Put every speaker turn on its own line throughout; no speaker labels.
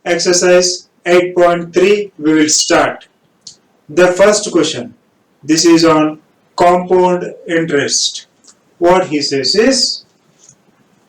Exercise 8.3 we will start. The first question. This is on compound interest. What he says is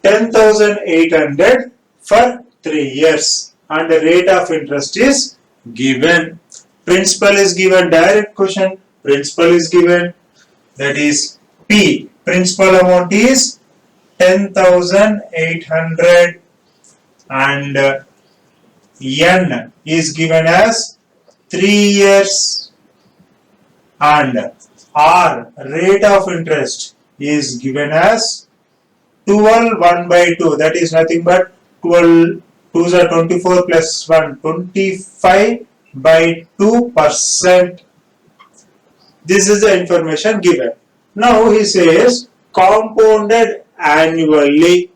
10,800 for 3 years and the rate of interest is given. Principal is given, direct question. Principal is given, that is P. Principal amount is 10,800 and N is given as 3 years and R rate of interest is given as 12 1 by 2, that is nothing but 12 2s are 24 plus 1 25 by 2%. This is the information given. Now he says compounded annually.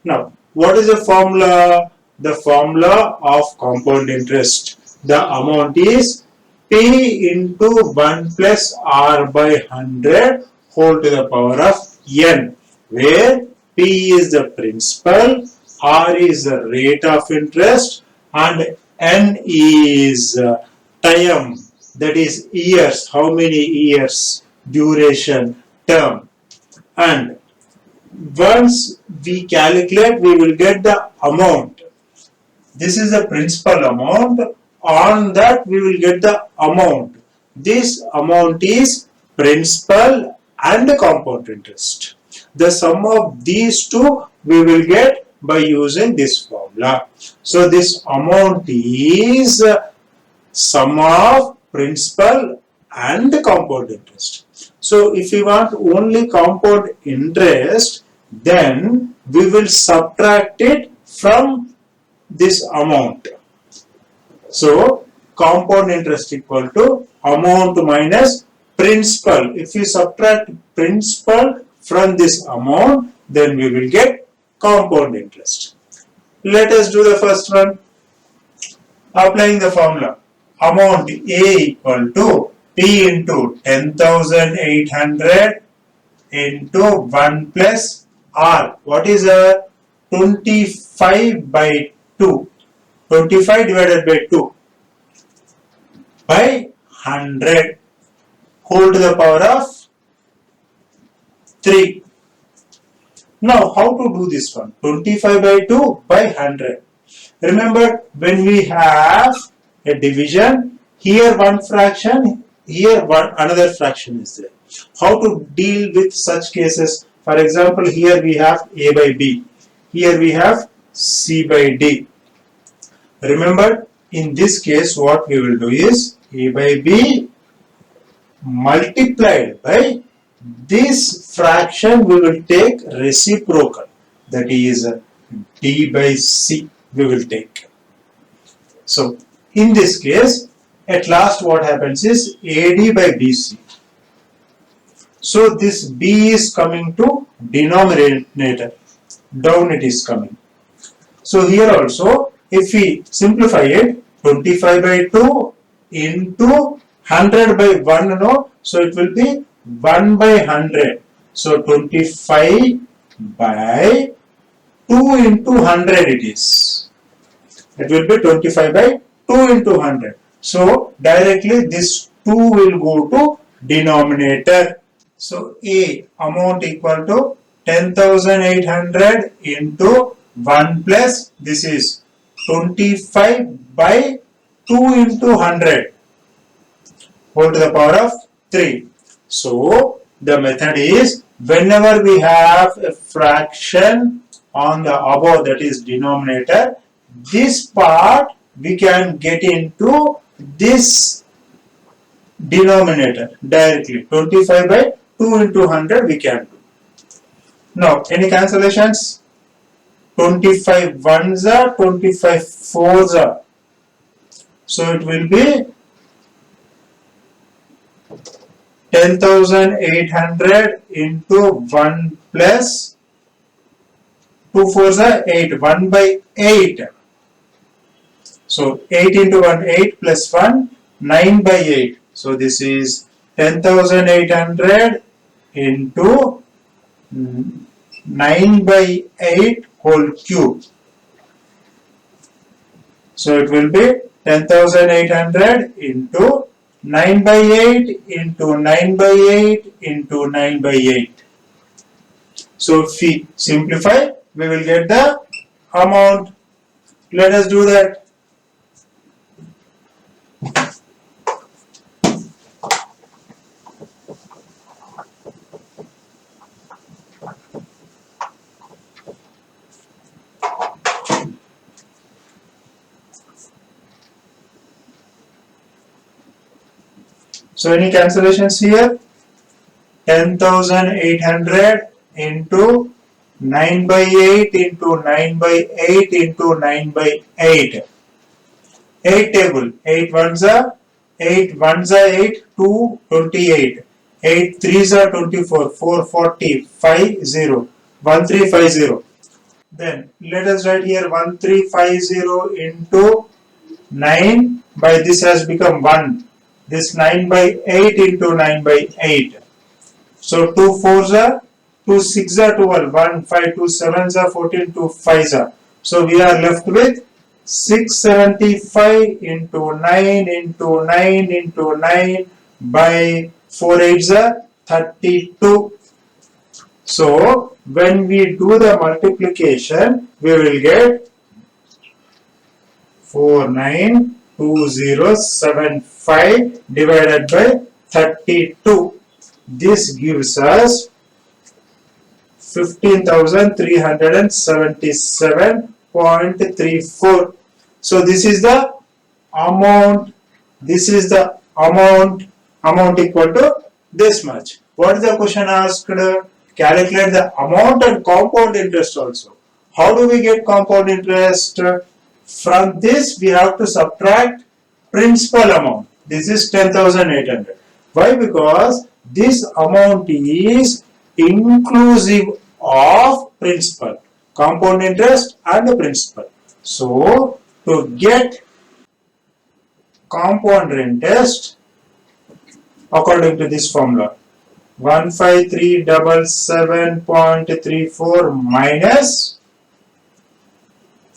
Now what is the formula? The formula of compound interest. The amount is P into 1 plus R by 100 whole to the power of N, where P is the principal, R is the rate of interest and N is time, that is years, how many years, duration, term. And once we calculate, we will get the amount. This is the principal amount. On that we will get the amount. This amount is principal and compound interest. The sum of these two we will get by using this formula. So this amount is sum of principal and compound interest. So if we want only compound interest, then we will subtract it from this amount. So compound interest equal to amount minus principal. If we subtract principal from this amount, then we will get compound interest. Let us do the first one. Applying the formula, amount A equal to P into 10,800 into 1 plus R. What is a 25 by 2? 25 divided by 2 by 100 whole to the power of 3. Now how to do this one? 25 by 2 by 100. Remember, when we have a division, here one fraction, here another fraction is there. How to deal with such cases? For example, here we have A by B. Here we have C by D. Remember, in this case what we will do is A by B multiplied by this fraction we will take reciprocal, that is D by C we will take. So in this case at last what happens is AD by BC. So this B is coming to denominator, down it is coming. So here also if we simplify it, 25 by 2 into 100 by 1, no? So it will be 1 by 100. So 25 by 2 into 100 it is. It will be 25 by 2 into 100. So directly this 2 will go to denominator. So A amount equal to 10,800 into 1 plus this is 25 by 2 into 100 whole to the power of 3. So the method is, whenever we have a fraction on the above, that is denominator, this part we can get into this denominator directly. 25 by 2 into 100 we can do. Now any cancellations? 25 ones are 25 fours are. So it will be 10,800 into 1 plus 2 fours are 8, 1 by 8. So 8 into 1, 8 plus 1, 9 by 8. So this is 10,800 into 9 by 8 whole cube. So it will be 10,800 into 9 by 8 into 9 by 8 into 9 by 8. So if we simplify, we will get the amount. Let us do that. So any cancellations here? 10,800 into 9 by 8 into 9 by 8 into 9 by 8. 8 table. 8 ones are 8 ones are 8, 2, 28. 8 threes are 24, 4, 40, 5, 0. 1350. Then let us write here 1350 into 9 by this has become 1. This 9 by 8 into 9 by 8. So 2 4s are 2 6s are 12, 1 5 2 7s are 14, 2 5s are. So we are left with 675 into 9 into 9 into 9 by 4 8s are 32. So when we do the multiplication, we will get 492075 divided by 32. This gives us 15,377.34. So this is the amount. This is the amount equal to this much. What is the question asked? Calculate the amount and compound interest also. How do we get compound interest? From this we have to subtract principal amount. This is 10,800. Why? Because this amount is inclusive of principal, compound interest and the principal. So to get compound interest according to this formula, 15377.34 minus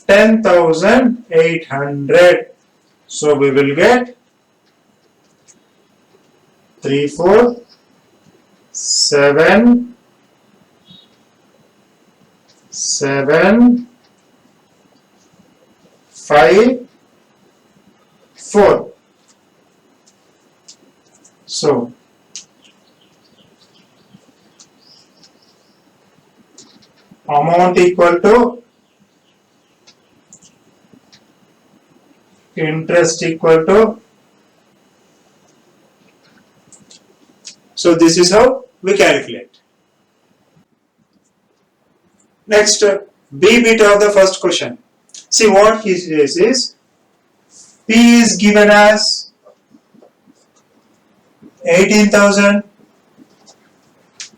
10,800. So we will get 347,754. So amount equal to interest equal to. So this is how we calculate. Next, B bit of the first question. See what he says is P is given as 18,000.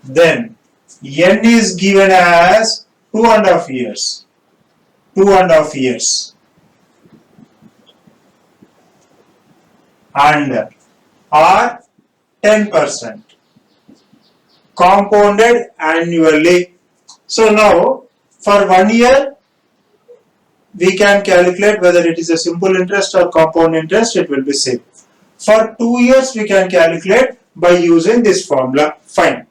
Then N is given as 2.5 years. 2.5 years. And R 10%. Compounded annually. So now for 1 year we can calculate whether it is a simple interest or compound interest, it will be same. For 2 years we can calculate by using this formula, fine.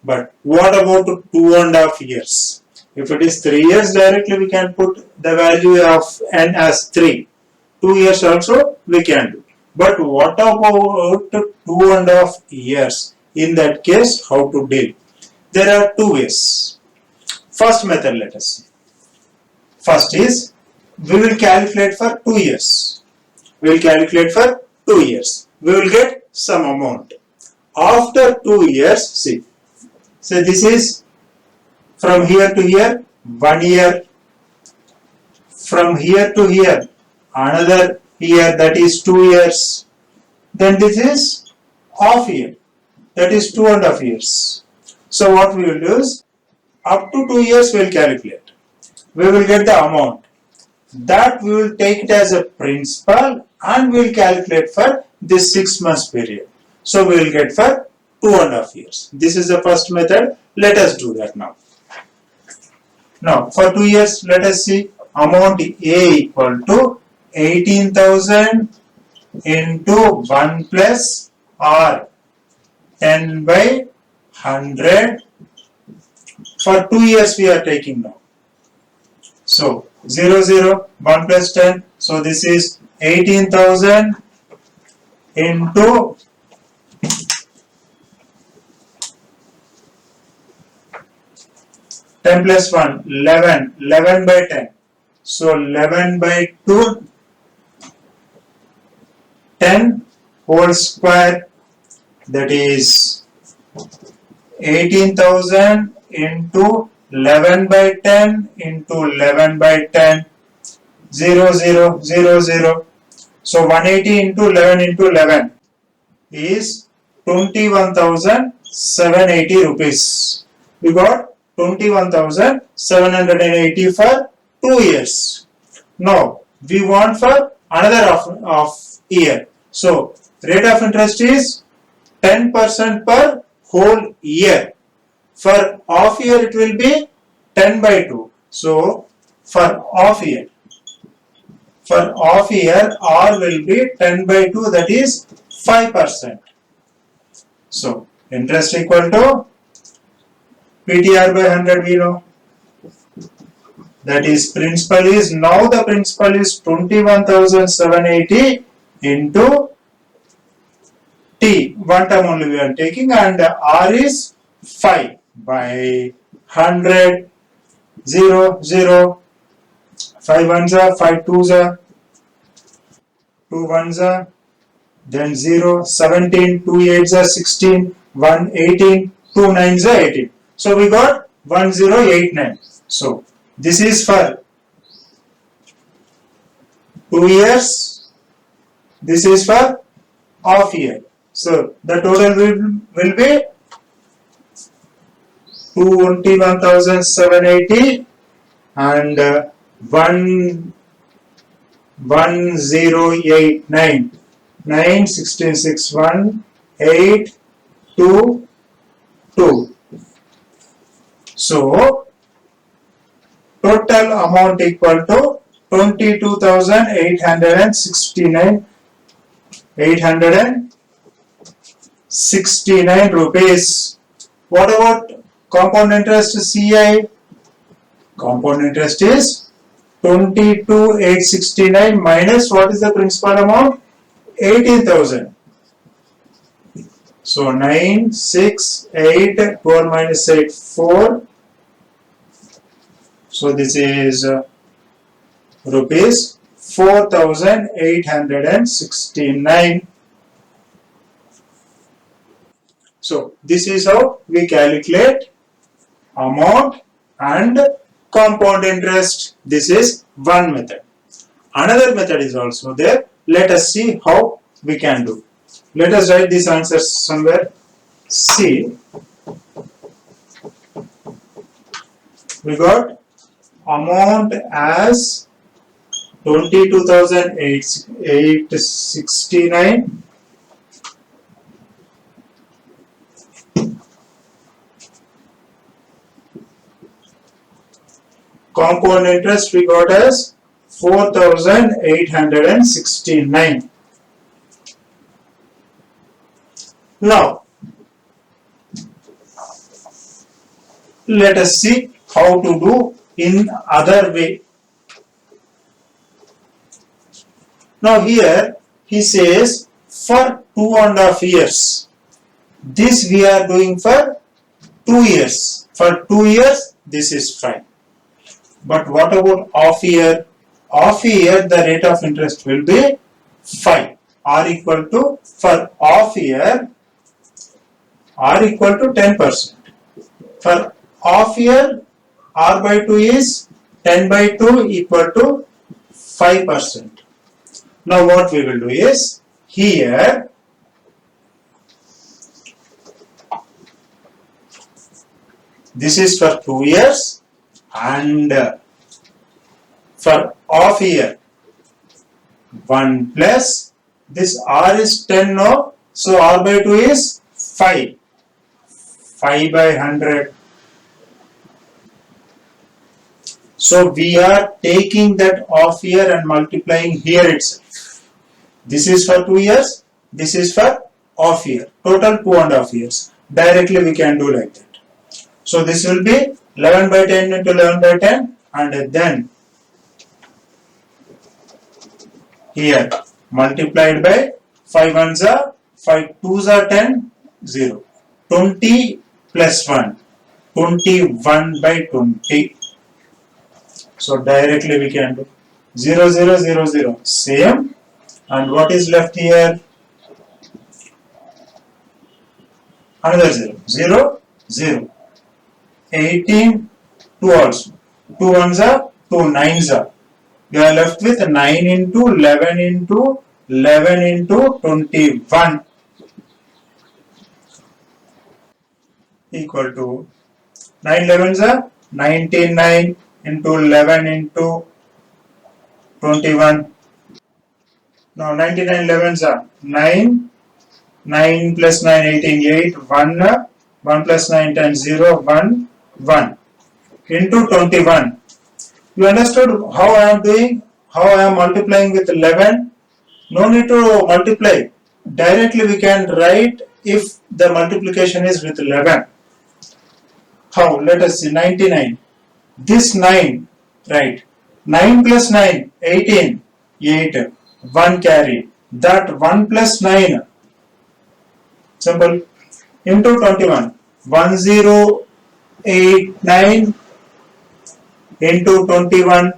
But what about 2.5 years? If it is 3 years, directly we can put the value of N as 3. 2 years also we can do. But what about 2.5 years? In that case, how to deal? There are two ways. First method, let us see. First is, we will calculate for 2 years. We will calculate for 2 years. We will get some amount. After 2 years, see. So this is from here to here, 1 year. From here to here, another year, that is 2 years. Then this is half year, that is 2.5 years. So what we will do is, up to 2 years we will calculate. We will get the amount. That we will take it as a principal and we will calculate for this 6 months period. So we will get for 2.5 years. This is the first method. Let us do that now. Now for 2 years, let us see amount A equal to 18,000 into 1 plus R 10 by 100. For 2 years we are taking now. So 0, 0, 1 plus 10. So this is 18,000 into 10 plus 1, 11, 11 by 10. So 11 by 2, 10 whole square, that is 18,000 into 11 by 10 into 11 by 10, 0, 0, 0, 0. So 180 into 11 into 11 is 21,780 rupees. We got 21,780 for 2 years. Now we want for another of year. So rate of interest is 10% per whole year. For off year it will be 10 by 2. So for off year R will be 10 by 2, that is 5%. So interest equal to PTR by 100 we know. That is principal is, now the principal is 21,780 into T, one term only we are taking, and R is 5 by 100, 0, 0, 5 ones are, 5 twos are, 2 ones are, then 0, 17, 2 eights are 16, 1 18, 2 nines are 18. So we got 1089. So this is for 2 years, this is for off year. So the total will be 21,780 and 1089, 9, 16, 6, 1, 8, 2, 2. So total amount equal to 22,869 rupees. What about compound interest CI? Compound interest is 22,869 minus what is the principal amount? 18,000. So 9, 6, 8, 12 minus 8, 4. So this is rupees 4,869. So this is how we calculate amount and compound interest. This is one method. Another method is also there. Let us see how we can do. Let us write these answers somewhere. See, we got amount as 22,869. Compound interest we got as 4,869. Now, let us see how to do in other way. Now here he says for 2.5 years. This we are doing for 2 years. For 2 years this is fine. But what about off year? Off year the rate of interest will be 5. R equal to, for off year, R equal to 10%. For off year, R by 2 is 10 by 2 equal to 5%. Now what we will do is, here this is for 2 years and for off year 1 plus this R is 10 now, so R by 2 is 5 by 100. So we are taking that off year and multiplying here itself. This is for 2 years, this is for off year, total 2.5 years. Directly we can do like that. So this will be 11 by 10 into 11 by 10, and then here multiplied by 5 ones are 5 twos are 10, 0. 20 plus 1, 21 by 20. So directly we can do 0, 0, 0, 0, same. And what is left here? Another 0, 0, 0. 18, 2 also. 2 ones are 2 nines are. You are left with 9 into 11 into 11 into 21 equal to 9 11s are 99 into 11 into 21. Now 99 11s are 9, 9 plus 9 18, 8, 1, 1 plus 9 10, 0, 1, 1 into 21. You understood how I am doing, how I am multiplying with 11? No need to multiply. Directly we can write if the multiplication is with 11. How? Let us see. 99. This 9, right? 9 plus 9, 18, 8, 1 carry. That 1 plus 9, simple, into 21. 1089 into 21.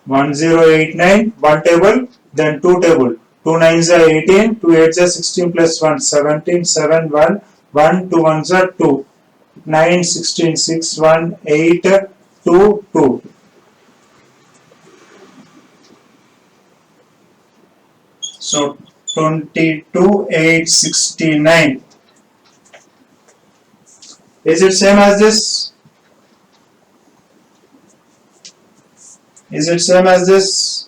1089, 1 table, then 2 table. 2 nines are 18, 2 eights are 16 plus 1, 17, 7, 1, 1, 2 ones are 2. 9, 16, 6, 1, 8, 2, 2. So 22, 8, 69. Is it same as this? Is it same as this?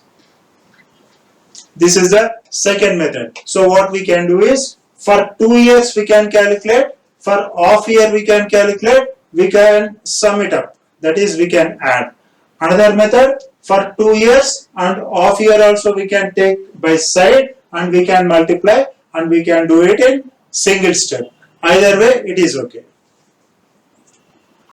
This is the second method. So what we can do is, for 2 years we can calculate, for off year we can calculate, we can sum it up. That is, we can add. Another method, for 2 years and off year also we can take by side and we can multiply and we can do it in single step. Either way it is okay.